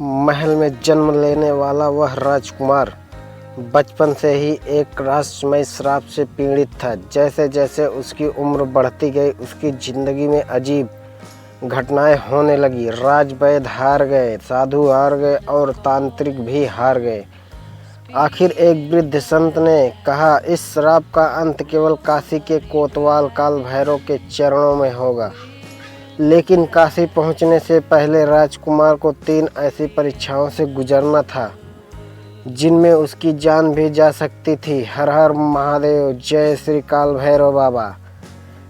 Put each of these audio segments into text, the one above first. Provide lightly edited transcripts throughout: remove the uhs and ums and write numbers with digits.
महल में जन्म लेने वाला वह राजकुमार बचपन से ही एक रहस्यमय श्राप से पीड़ित था। जैसे जैसे उसकी उम्र बढ़ती गई, उसकी ज़िंदगी में अजीब घटनाएं होने लगी। राजवैद्य हार गए, साधु हार गए और तांत्रिक भी हार गए। आखिर एक वृद्ध संत ने कहा, इस श्राप का अंत केवल काशी के कोतवाल काल भैरव के चरणों में होगा। लेकिन काशी पहुंचने से पहले राजकुमार को 3 ऐसी परीक्षाओं से गुजरना था जिनमें उसकी जान भी जा सकती थी। हर हर महादेव, जय श्री काल भैरव बाबा।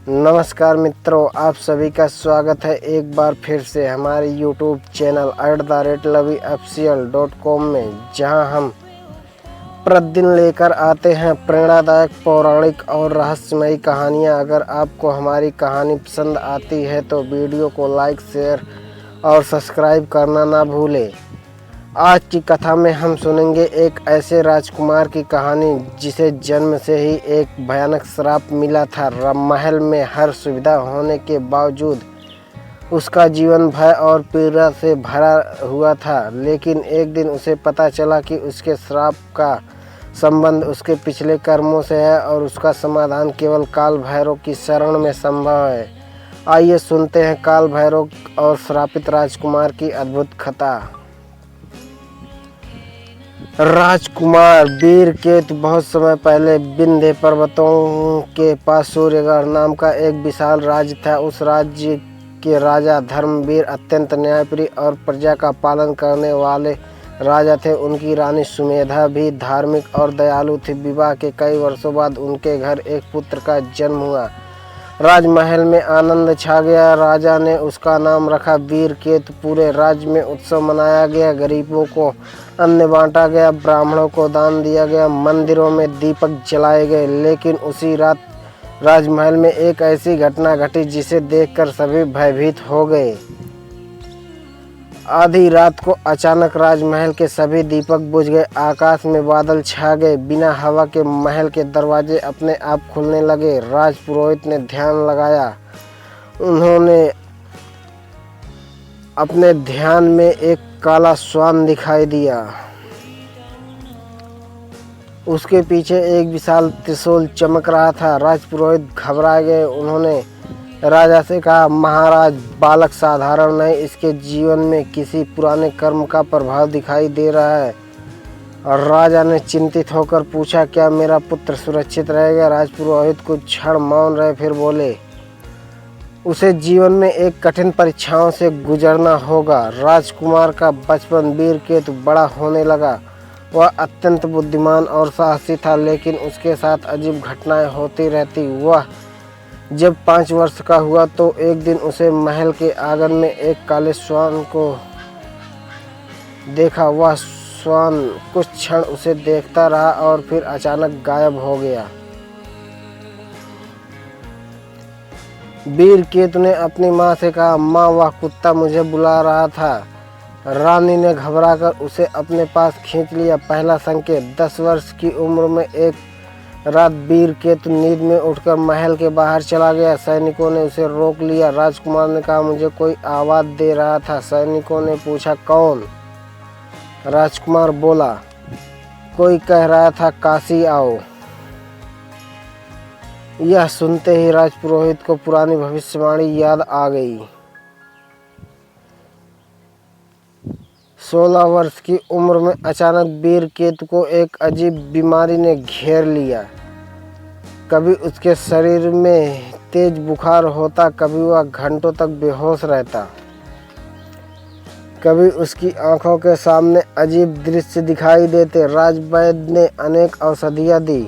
नमस्कार मित्रों, आप सभी का स्वागत है एक बार फिर से हमारे यूट्यूब चैनल @lovyofficial.com में, जहां हम प्रतिदिन लेकर आते हैं प्रेरणादायक, पौराणिक और रहस्यमयी कहानियां। अगर आपको हमारी कहानी पसंद आती है तो वीडियो को लाइक, शेयर और सब्सक्राइब करना ना भूलें। आज की कथा में हम सुनेंगे एक ऐसे राजकुमार की कहानी जिसे जन्म से ही एक भयानक श्राप मिला था। महल में हर सुविधा होने के बावजूद उसका जीवन भय और पीड़ा से भरा हुआ था। लेकिन एक दिन उसे पता चला कि उसके श्राप का संबंध उसके पिछले कर्मों से है और उसका समाधान केवल काल भैरव की शरण में संभव है। आइए सुनते हैं काल भैरव और श्रापित राजकुमार की अद्भुत कथा। राजकुमार वीरकेतु बहुत समय पहले विंध्य पर्वतों के पास सूर्यगढ़ नाम का एक विशाल राज्य था। उस राज्य के राजा धर्मवीर, अत्यंत न्यायप्रिय और प्रजा का पालन करने वाले राजा थे। उनकी रानी सुमेधा भी धार्मिक और दयालु थी। विवाह के कई वर्षों बाद उनके घर एक पुत्र का जन्म हुआ। राजमहल में आनंद छा गया। राजा ने उसका नाम रखा वीरकेतु। पूरे राज्य में उत्सव मनाया गया, गरीबों को अन्न बांटा गया, ब्राह्मणों को दान दिया गया, मंदिरों में दीपक जलाए गए। लेकिन उसी रात राजमहल में एक ऐसी घटना घटी जिसे देखकर सभी भयभीत हो गए। आधी रात को अचानक राजमहल के सभी दीपक बुझ गए। आकाश में बादल छा गए। बिना हवा के महल के दरवाजे अपने आप खुलने लगे। राजपुरोहित ने ध्यान लगाया। उन्होंने अपने ध्यान में एक काला श्वान दिखाई दिया। उसके पीछे एक विशाल त्रिशूल चमक रहा था। राजपुरोहित घबरा गए। उन्होंने राजा से कहा, महाराज, बालक साधारण नहीं, इसके जीवन में किसी पुराने कर्म का प्रभाव दिखाई दे रहा है। और राजा ने चिंतित होकर पूछा, क्या मेरा पुत्र सुरक्षित रहेगा? राजपुरोहित कुछ क्षण मौन रहे, फिर बोले, उसे जीवन में एक कठिन परीक्षाओं से गुजरना होगा। राजकुमार का बचपन वीरकेतु बड़ा होने लगा। वह अत्यंत बुद्धिमान और साहसी था, लेकिन उसके साथ अजीब घटनाएं होती रहती। वह जब 5 वर्ष का हुआ तो एक दिन उसे महल के आंगन में एक काले श्वान को देखा। वह श्वान कुछ क्षण उसे देखता रहा और फिर अचानक गायब हो गया। वीरकेतु ने अपनी माँ से कहा, माँ, वह कुत्ता मुझे बुला रहा था। रानी ने घबराकर उसे अपने पास खींच लिया। पहला संकेत, 10 वर्ष की उम्र में एक रात वीरकेतु नींद में उठकर महल के बाहर चला गया। सैनिकों ने उसे रोक लिया। राजकुमार ने कहा, मुझे कोई आवाज दे रहा था। सैनिकों ने पूछा, कौन? राजकुमार बोला, कोई कह रहा था, काशी आओ। यह सुनते ही राजपुरोहित को पुरानी भविष्यवाणी याद आ गई। 16 वर्ष की उम्र में अचानक वीरकेतु को एक अजीब बीमारी ने घेर लिया। कभी उसके शरीर में तेज बुखार होता, कभी वह घंटों तक बेहोश रहता, कभी उसकी आंखों के सामने अजीब दृश्य दिखाई देते। राजवैद्य ने अनेक औषधियां दी,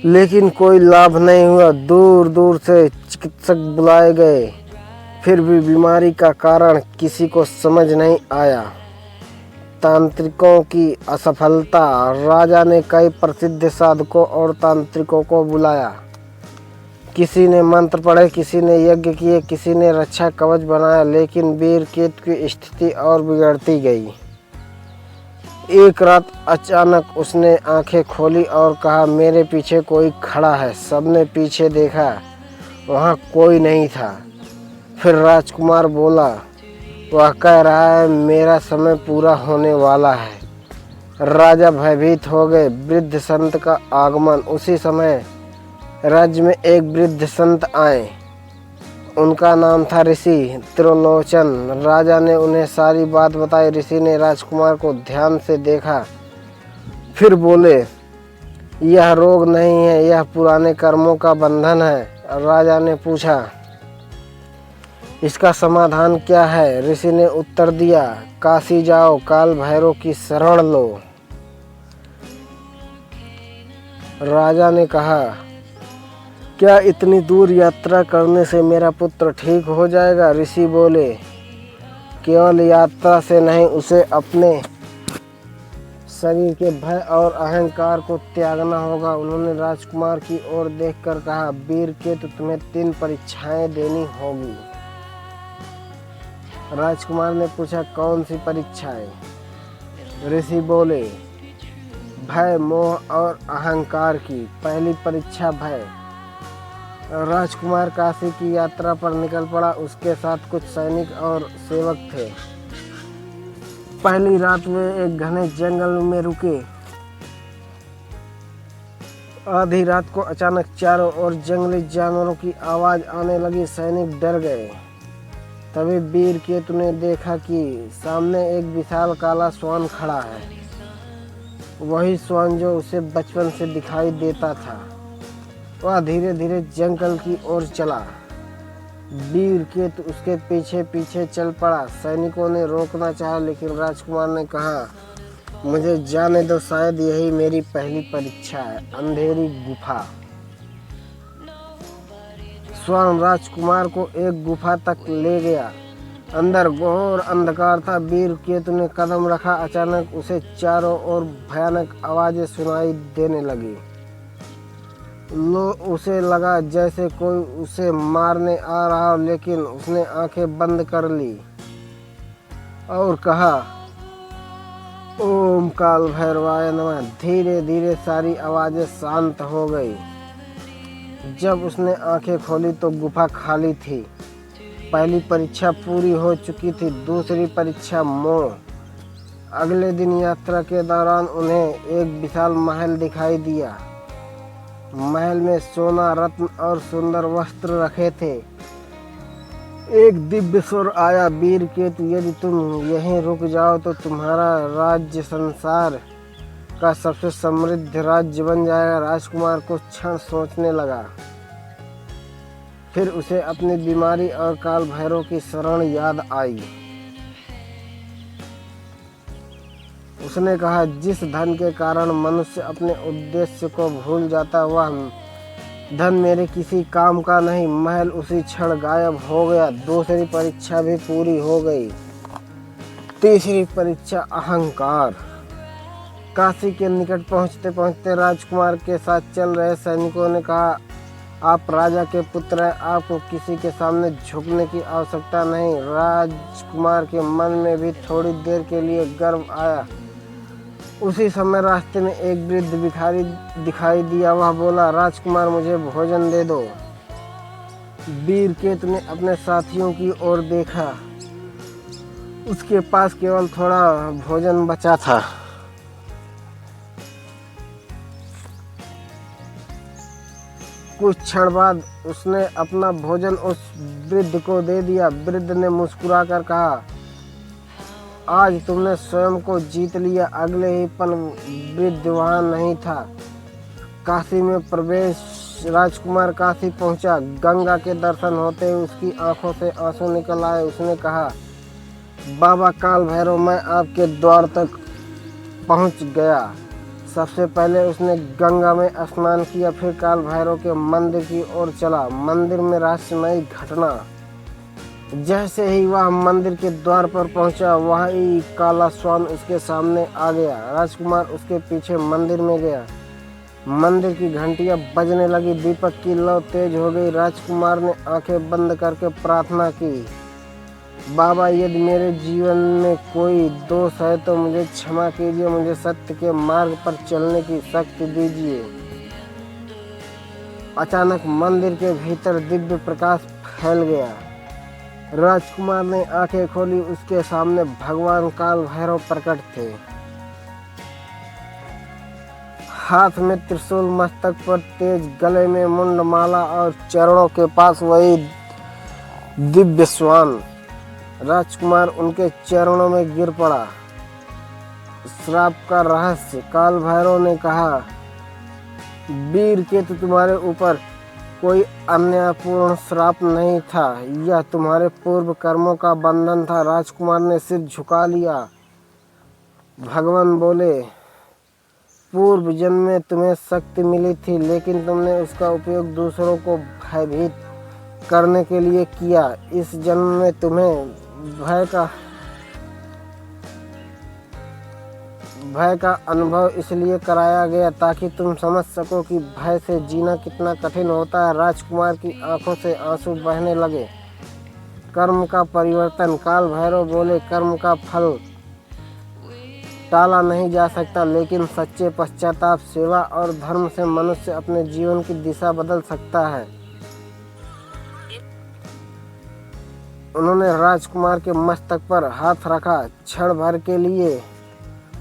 लेकिन कोई लाभ नहीं हुआ। दूर दूर से चिकित्सक बुलाए गए, फिर भी बीमारी का कारण किसी को समझ नहीं आया। तांत्रिकों की असफलता। राजा ने कई प्रसिद्ध साधकों और तांत्रिकों को बुलाया। किसी ने मंत्र पढ़े, किसी ने यज्ञ किए, किसी ने रक्षा कवच बनाया, लेकिन वीरकेतु की स्थिति और बिगड़ती गई। एक रात अचानक उसने आंखें खोली और कहा, मेरे पीछे कोई खड़ा है। सबने पीछे देखा, वहाँ कोई नहीं था। फिर राजकुमार बोला, वह कह रहा है मेरा समय पूरा होने वाला है। राजा भयभीत हो गए। वृद्ध संत का आगमन। उसी समय राज्य में एक वृद्ध संत आए। उनका नाम था ऋषि त्रिलोचन। राजा ने उन्हें सारी बात बताई। ऋषि ने राजकुमार को ध्यान से देखा, फिर बोले, यह रोग नहीं है, यह पुराने कर्मों का बंधन है। राजा ने पूछा, इसका समाधान क्या है? ऋषि ने उत्तर दिया, काशी जाओ, काल भैरव की शरण लो। राजा ने कहा, क्या इतनी दूर यात्रा करने से मेरा पुत्र ठीक हो जाएगा? ऋषि बोले, केवल यात्रा से नहीं, उसे अपने शरीर के भय और अहंकार को त्यागना होगा। उन्होंने राजकुमार की ओर देखकर कहा, वीर केतु, तुम्हें 3 परीक्षाएं देनी होगी। राजकुमार ने पूछा, कौन सी परीक्षाएं? ऋषि बोले, भय, मोह और अहंकार की। पहली परीक्षा भय। राजकुमार काशी की यात्रा पर निकल पड़ा। उसके साथ कुछ सैनिक और सेवक थे। पहली रात वे एक घने जंगल में रुके। आधी रात को अचानक चारों ओर जंगली जानवरों की आवाज आने लगी। सैनिक डर गए। तभी वीर केतु ने देखा कि सामने एक विशाल काला श्वान खड़ा है। वही श्वान जो उसे बचपन से दिखाई देता था। वह धीरे धीरे जंगल की ओर चला। वीर केतु उसके पीछे पीछे चल पड़ा। सैनिकों ने रोकना चाहा, लेकिन राजकुमार ने कहा, मुझे जाने दो, शायद यही मेरी पहली परीक्षा है। अंधेरी गुफा। श्वान राजकुमार को एक गुफा तक ले गया। अंदर घोर अंधकार था। वीर केतु ने कदम रखा। अचानक उसे चारों ओर भयानक आवाजें सुनाई देने लगी। उसे लगा जैसे कोई उसे मारने आ रहा हो, लेकिन उसने आंखें बंद कर ली और कहा, ओम काल भैरवाय नमः। धीरे धीरे सारी आवाजें शांत हो गई। जब उसने आंखें खोली तो गुफा खाली थी। पहली परीक्षा पूरी हो चुकी थी। दूसरी परीक्षा मोह। अगले दिन यात्रा के दौरान उन्हें एक विशाल महल दिखाई दिया। महल में सोना, रत्न और सुंदर वस्त्र रखे थे। एक दिव्य स्वर आया, वीर केतु, यदि तुम यहीं रुक जाओ तो तुम्हारा राज्य संसार का सबसे समृद्ध राज्य बन जाएगा। राजकुमार कुछ क्षण सोचने लगा। फिर उसे अपनी बीमारी और काल भैरव की शरण याद आई। उसने कहा, जिस धन के कारण मनुष्य अपने उद्देश्य को भूल जाता, वह धन मेरे किसी काम का नहीं। महल उसी क्षण गायब हो गया। दूसरी परीक्षा भी पूरी हो गई। तीसरी परीक्षा अहंकार। काशी के निकट पहुंचते पहुंचते राजकुमार के साथ चल रहे सैनिकों ने कहा, आप राजा के पुत्र हैं, आपको किसी के सामने झुकने की आवश्यकता नहीं। राजकुमार के मन में भी थोड़ी देर के लिए गर्व आया। उसी समय रास्ते में एक वृद्ध भिखारी दिखाई दिया। वह बोला, राजकुमार, मुझे भोजन दे दो। वीर केतु ने अपने साथियों की ओर देखा। उसके पास केवल थोड़ा भोजन बचा था। कुछ क्षण बाद उसने अपना भोजन उस वृद्ध को दे दिया। वृद्ध ने मुस्कुराकर कहा, आज तुमने स्वयं को जीत लिया। अगले ही पल वृद्ध वहाँ नहीं था। काशी में प्रवेश। राजकुमार काशी पहुंचा। गंगा के दर्शन होते ही उसकी आंखों से आंसू निकल आए। उसने कहा, बाबा काल भैरव, मैं आपके द्वार तक पहुंच गया। सबसे पहले उसने गंगा में स्नान किया, फिर काल भैरव के मंदिर की ओर चला। मंदिर में रहस्यमयी घटना। जैसे ही वह मंदिर के द्वार पर पहुंचा, वही काला श्वान उसके सामने आ गया। राजकुमार उसके पीछे मंदिर में गया। मंदिर की घंटियां बजने लगी। दीपक की लौ तेज हो गई। राजकुमार ने आंखें बंद करके प्रार्थना की, बाबा, यदि मेरे जीवन में कोई दोष है तो मुझे क्षमा कीजिए। मुझे सत्य के मार्ग पर चलने की शक्ति दीजिए। अचानक मंदिर के भीतर दिव्य प्रकाश फैल गया। राजकुमार ने आंखें खोली, उसके सामने भगवान काल भैरव प्रकट थे। हाथ में त्रिशूल, मस्तक पर तेज, गले में मुंडमाला और चरणों के पास वही दिव्य श्वान। राजकुमार उनके चरणों में गिर पड़ा। श्राप का रहस्य। काल भैरव ने कहा, वीर केतु, तुम्हारे ऊपर कोई अन्यायपूर्ण श्राप नहीं था, यह तुम्हारे पूर्व कर्मों का बंधन था। राजकुमार ने सिर झुका लिया। भगवान बोले, पूर्व जन्म में तुम्हें शक्ति मिली थी, लेकिन तुमने उसका उपयोग दूसरों को भयभीत करने के लिए किया। इस जन्म में तुम्हें भय का अनुभव इसलिए कराया गया ताकि तुम समझ सको कि भय से जीना कितना कठिन होता है। राजकुमार की आंखों से आंसू बहने लगे। कर्म का परिवर्तन। काल भैरव बोले, कर्म का फल टाला नहीं जा सकता, लेकिन सच्चे पश्चाताप, सेवा और धर्म से मनुष्य अपने जीवन की दिशा बदल सकता है। उन्होंने राजकुमार के मस्तक पर हाथ रखा। क्षण भर के लिए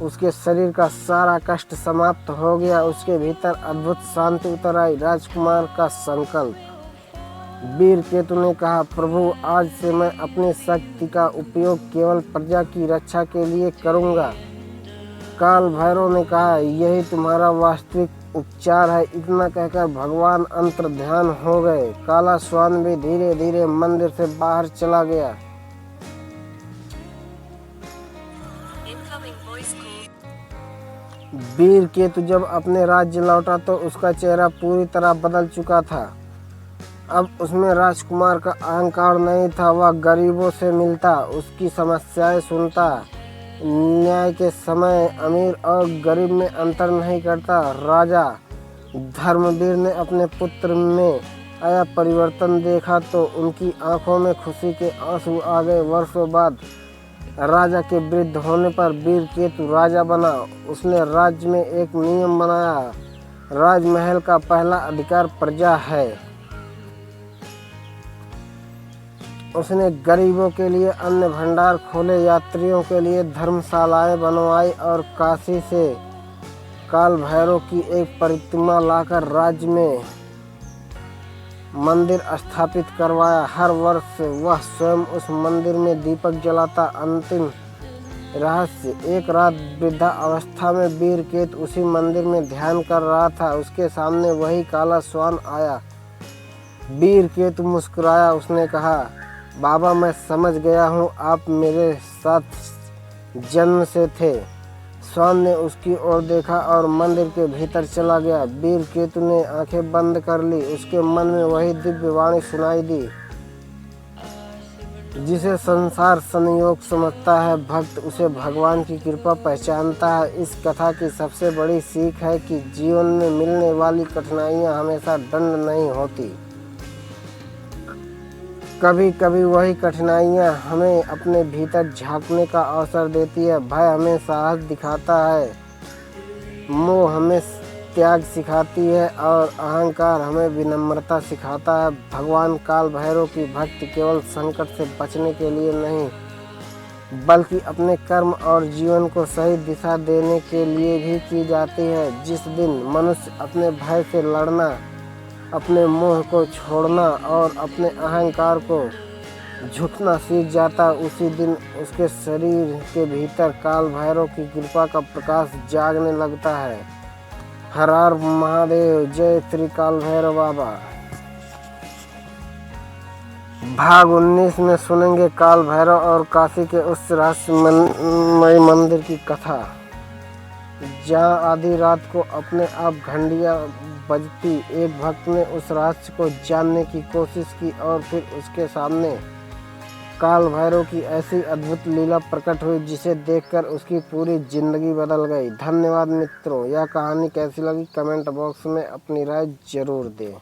उसके शरीर का सारा कष्ट समाप्त हो गया। उसके भीतर अद्भुत शांति उतर आई। राजकुमार का संकल्प। वीर केतु ने कहा, प्रभु, आज से मैं अपनी शक्ति का उपयोग केवल प्रजा की रक्षा के लिए करूंगा। काल भैरव ने कहा, यही तुम्हारा वास्तविक उपचार है। इतना कहकर भगवान अंतर ध्यान हो गए। काला श्वान भी धीरे धीरे मंदिर से बाहर चला गया। वीर केतु जब अपने राज्य लौटा तो उसका चेहरा पूरी तरह बदल चुका था। अब उसमें राजकुमार का अहंकार नहीं था। वह गरीबों से मिलता, उसकी समस्याएं सुनता, न्याय के समय अमीर और गरीब में अंतर नहीं करता। राजा धर्मवीर ने अपने पुत्र में आया परिवर्तन देखा तो उनकी आंखों में खुशी के आंसू आ गए। वर्षों बाद राजा के वृद्ध होने पर वीर केतु राजा बना। उसने राज्य में एक नियम बनाया, राजमहल का पहला अधिकार प्रजा है। उसने गरीबों के लिए अन्न भंडार खोले, यात्रियों के लिए धर्मशालाएं बनवाई और काशी से काल भैरव की एक प्रतिमा लाकर राज्य में मंदिर स्थापित करवाया। हर वर्ष वह स्वयं उस मंदिर में दीपक जलाता। अंतिम रहस्य। एक रात वृद्धा अवस्था में वीर केतु उसी मंदिर में ध्यान कर रहा था। उसके सामने वही काला श्वान आया। वीर केतु मुस्कुराया। उसने कहा, बाबा, मैं समझ गया हूँ, आप मेरे साथ जन्म से थे। श्वान ने उसकी ओर देखा और मंदिर के भीतर चला गया। वीर केतु ने आंखें बंद कर ली। उसके मन में वही दिव्य वाणी सुनाई दी, जिसे संसार संयोग समझता है, भक्त उसे भगवान की कृपा पहचानता है। इस कथा की सबसे बड़ी सीख है कि जीवन में मिलने वाली कठिनाइयाँ हमेशा दंड नहीं होती। कभी कभी वही कठिनाइयाँ हमें अपने भीतर झांकने का अवसर देती है। भय हमें साहस दिखाता है, मोह हमें त्याग सिखाती है और अहंकार हमें विनम्रता सिखाता है। भगवान काल भैरव की भक्ति केवल संकट से बचने के लिए नहीं, बल्कि अपने कर्म और जीवन को सही दिशा देने के लिए भी की जाती है। जिस दिन मनुष्य अपने भय से लड़ना, अपने मोह को छोड़ना और अपने अहंकार को झुकना सीख जाता, उसी दिन उसके शरीर के भीतर काल भैरव की कृपा का प्रकाश जागने लगता है। हर हर महादेव। जय श्री काल भैरव बाबा। भाग 19 में सुनेंगे काल भैरव और काशी के उस रहस्यमय मंदिर की कथा, जहाँ आधी रात को अपने आप घंटियाँ बजती। एक भक्त ने उस रहस्य को जानने की कोशिश की और फिर उसके सामने काल भैरव की ऐसी अद्भुत लीला प्रकट हुई जिसे देखकर उसकी पूरी जिंदगी बदल गई। धन्यवाद मित्रों। यह कहानी कैसी लगी कमेंट बॉक्स में अपनी राय जरूर दें।